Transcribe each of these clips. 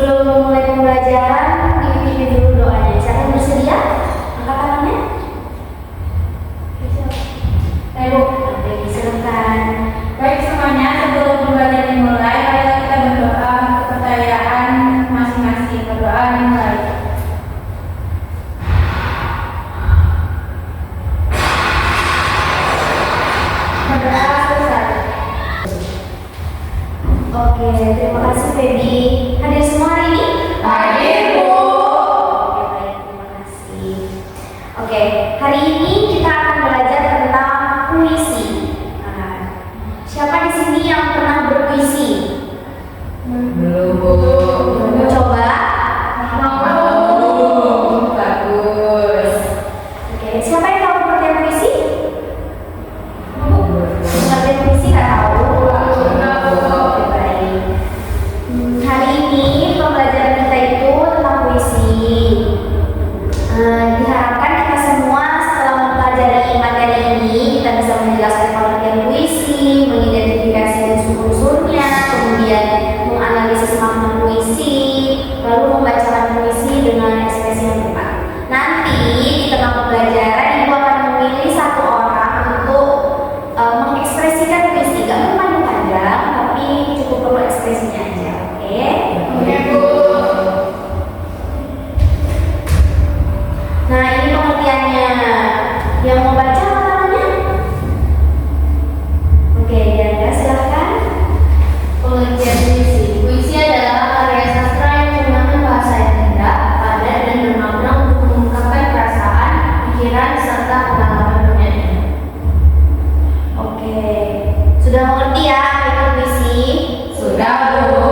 Sebelum memulai pembelajaran, dipimpin dulu doanya. Siapa yang bersedia? Angkat tangannya. Ayo, oke, silakan. Baik semuanya, sebelum pembelajaran dimulai, mari kita berdoa untuk kepercayaan masing-masing. Berdoa dimulai. Berdoa selesai. Oke, terima kasih Feby. Hadir semua hari ini? Hadir, Bu. Oke, baik, terima kasih. Oke, hari ini kita akan belajar tentang puisi. Nah, siapa di sini yang pernah berpuisi? Belum, Bu. Mau coba? Mau. Bagus. Oke, siapa yang tahu pengertian puisi? Pengertian puisi nggak tahu? Oke, baik. Hari ini pembelajaran kita itu tentang puisi. Diharapkan kita semua setelah mempelajari materi ini kita bisa menjelaskan pengertian puisi, mengidentifikasi unsur-unsurnya, kemudian menganalisis makna puisi, lalu membacakan puisi dengan ekspresi yang tepat. Nanti di tengah pembelajaran ibu akan memilih satu orang untuk mengekspresikan puisi, gak panjang-panjang, tapi cukup perlu ekspresinya aja, oke? Oke, Bu. Nah, ini pengertiannya. Yang mau baca apa namanya? Oke, Diana, silahkan. Pengertian puisi. Puisi adalah karya sastra yang menggunakan bahasa yang indah, padat, dan bermakna untuk mengungkapkan perasaan, pikiran, serta pengalaman penyanyi. Oke, sudah mengerti ya apa itu puisi? Sudah, Bu.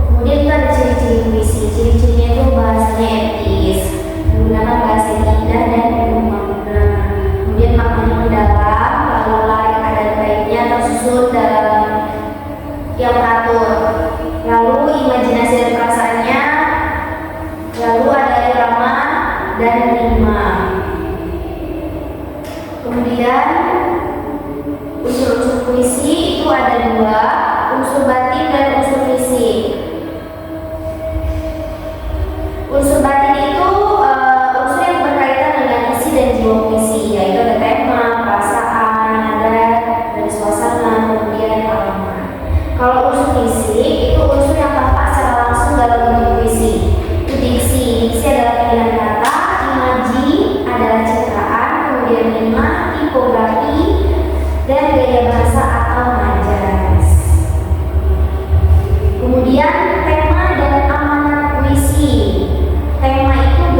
Kemudian kita ada ciri-ciri puisi. Ciri-cirinya itu bahasanya etis, menggunakan bahasa yang indah dan penuh makna. Kemudian maknanya mendalam, lalu layak ada baiknya tersusun dalam yang teratur. Lalu imajinasi dan perasaannya, lalu ada irama dan rima. Kemudian unsur-unsur puisi itu ada dua, unsur batin dan unsur fisik. Unsur batin itu unsur yang berkaitan dengan isi dan jiwa puisi, yaitu ada tema, perasaan, nada, dan suasana, kemudian alamat. Kalau unsur fisik itu unsur yang tampak secara langsung dalam bentuk puisi. Itu diksi. Diksi adalah pilihan kata, imaji adalah citraan, kemudian rima, tipografi, dan gaya bahasa atau majas. Kemudian tema dan amanat puisi. Tema itu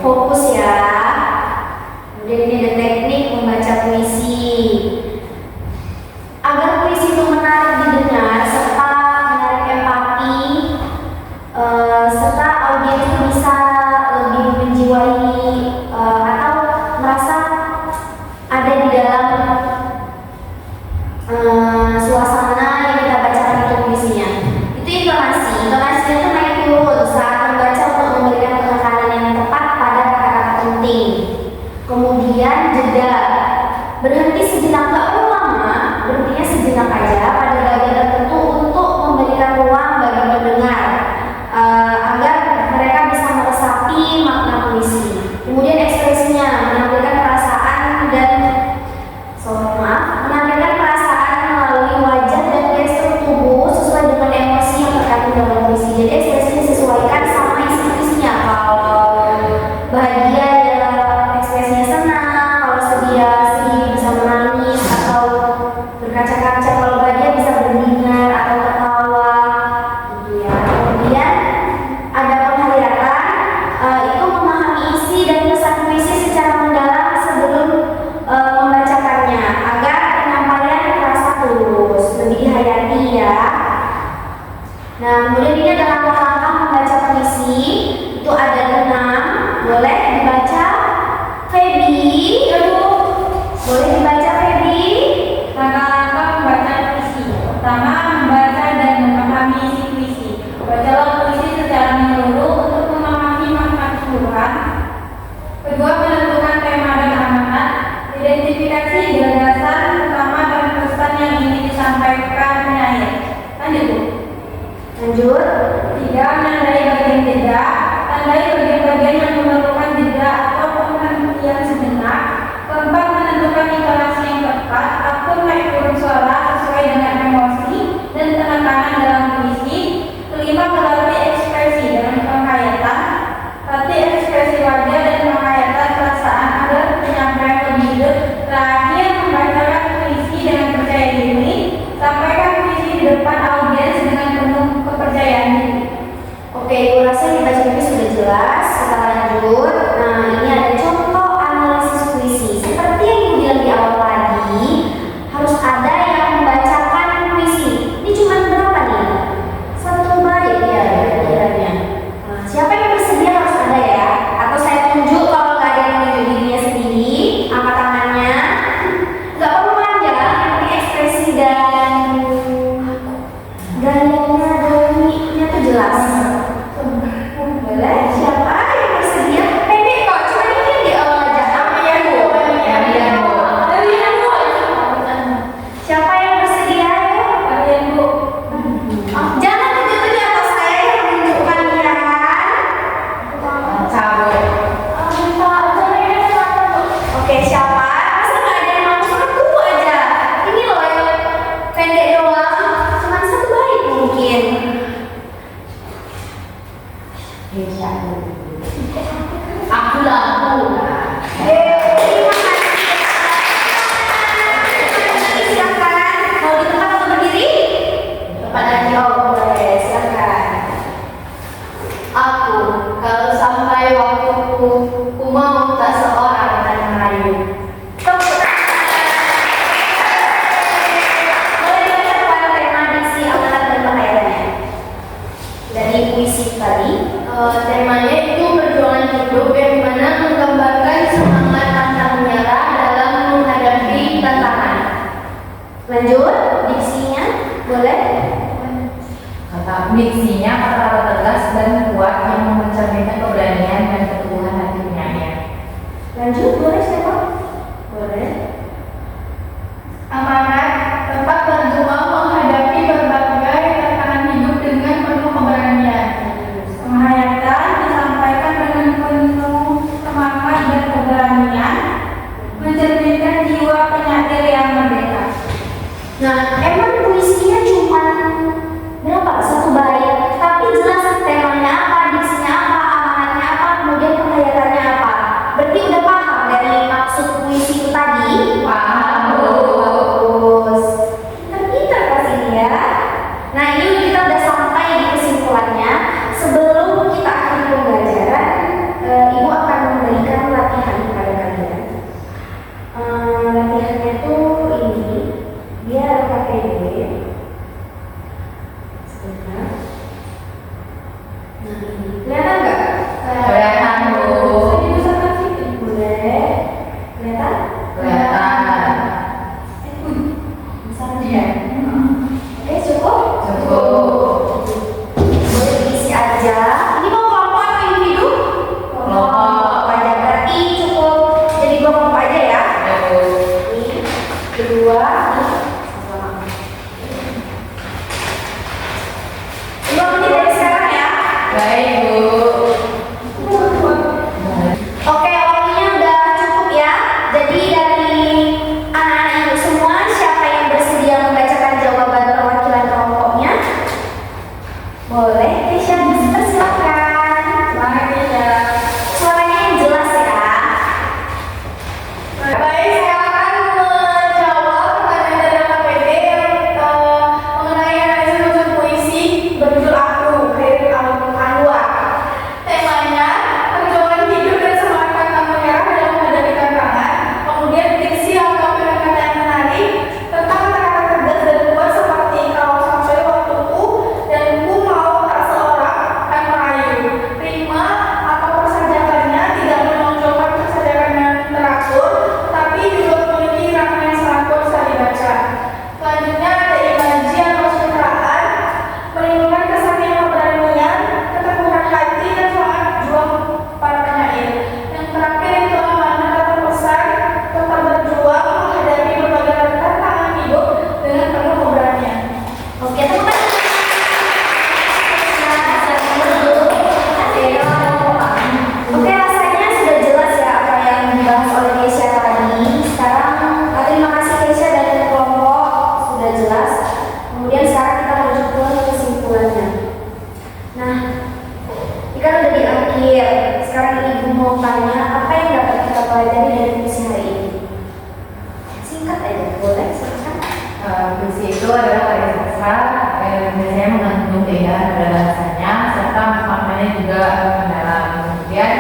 Fokus ya. Kemudian ini ada teknik membaca puisi. Agar puisi itu menarik didengar serta menarik empati, serta audiens itu bisa lebih menjiwai atau merasa ada di dalam suasana yang kita bacakan itu puisinya. Itu intonasinya itu naik turun saat membaca untuk memberikan penekanan yang tepat pada kata-kata penting. Kemudian jeda, berhenti sejenak, gak perlu lama, berhentinya sejenak aja pada bagian tertentu untuk memberikan ruang bagi pendengar agar mereka bisa meresapi makna puisi. Kemudian ekspresinya menampilkan perasaan dan menampilkan perasaan melalui wajah dan gestur tubuh sesuai dengan emosi yang terkandung dalam puisi. Jadi ekspresinya disesuaikan sama isi puisinya. Kalau bahagia ya ekspresinya senang, kalau sedih ya sedih bisa menangis atau berkaca-kaca, kalau bahagia bisa berbinar atau tertawa gitu ya. Kemudian ada penghayatan, itu memahami isi dan pesan puisi secara mendalam sebelum membacakannya agar penyampaian terasa tulus, lebih dihayati ya. Nah, kemudian ini ada langkah-langkah membaca puisi, itu ada 6. Boleh dibaca Feby? Boleh dibaca Feby? Langkah-langkah membaca puisi. Pertama, membaca dan memahami isi puisi. Bacalah puisi secara menyeluruh untuk memahami makna keseluruhan. Kedua, menentukan tema dan amanat. Identifikasi gagasan utama dan pesan yang ingin disampaikan penyair. Lanjut, Bu. Lanjut. 3, menandai bagian jeda. Tandai bagian-bagian yang memerlukan jeda atau penghentian sejenak. 4, menentukan intonasi yang tepat, atur naik turun suara sesuai dengan emosi dan penekanan dalam puisi. 5, melatih ekspresi dalam penghayatan, latih ekspresi wajah dan penghayatan perasaan agar penyampaian lebih hidup. Terakhir, membacakan puisi dengan percaya diri, sampaikan puisi di depan audiens dengan penuh kepercayaan diri. Oke, aku rasa yang dibaca ini sudah jelas. Kita lanjut. Nah, ini ada contoh analisis puisi. Seperti yang ibu bilang di awal tadi, harus ada yang membacakan puisi. Ini cuma berapa nih? 1 bait ya kiranya. Nah, siapa yang bersedia harus ada ya? Atau saya tunjuk, kalau nggak ada yang menunjuk dirinya sendiri, angkat tangannya. Nggak perlu panjang, nanti ekspresi dan gayanya dan mimiknya tuh jelas. Boleh? Siapa yang bersedia? Pendek kok, cuma ini di awal aja. Kalian Bu. Siapa yang bersedia? Kalian, Bu. Jangan tunjuk-tunjuk atas saya yang menunjukkan ya. Oke, siapa? Masa nggak ada yang mau? 1 aja. Ini loh yang pendek doang. Cuma 1 bait mungkin. Aku lah, aku. Terima kasih. Silakan. Mau di tempat atau berdiri? Tempat aja. Oh, boleh. Silakan. Aku, kalau sampai waktuku, ku mau tak seorang dan merayu. Tepuk tangan. Boleh baca kepada tema diksi amanat dan penghayatan dari puisi tadi. Temanya itu perjuangan hidup yang mana menggambarkan semangat pantang menyerah dalam menghadapi tantangan. Lanjut, diksinya boleh. Diksinya kata-kata tegas dan kuat yang mencerminkan keberanian dan keteguhan hati penyair. Lanjut, boleh siapa? Boleh. Amanat, tempat berjuang menghadapi berbagai tantangan hidup dengan penuh keberanian. Penghayatan disampaikan dengan penuh semangat dan keberanian, mencerminkan jiwa penyair yang merdeka. Nah, emang puisinya cuma berapa? 1 bait, tapi jelas temanya apa, diksinya apa, amanatnya apa, kemudian penghayatannya apa. Berarti udah paham deh juga mendalam. Kemudian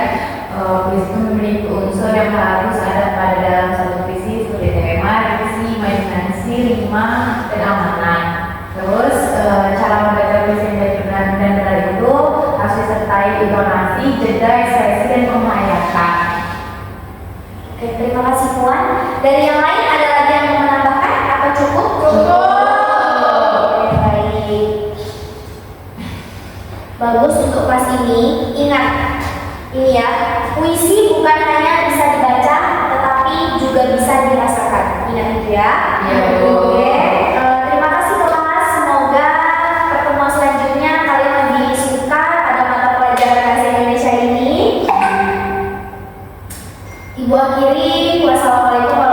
puisi itu memiliki unsur yang harus ada pada dalam satu puisi seperti tema, diksi, imajinasi, rima, dan amanat. Terus cara membaca puisi yang baik dan benar itu harus disertai intonasi, jeda, ekspresi, dan penghayatan. Oke, terima kasih Puan. Dari yang lain ada lagi yang mau menambahkan? Apa cukup? Oke, baik. Bagus untuk kelas ini. Ingat, ini ya, puisi bukan hanya bisa dibaca, tetapi juga bisa dirasakan. Ingat itu ya. Iya, betul. Oke, terima kasih kelas. Semoga pertemuan selanjutnya kalian lebih suka pada mata pelajaran bahasa Indonesia ini. Ibu akhiri, wassalamualaikum warahmatullahi wabarakatuh.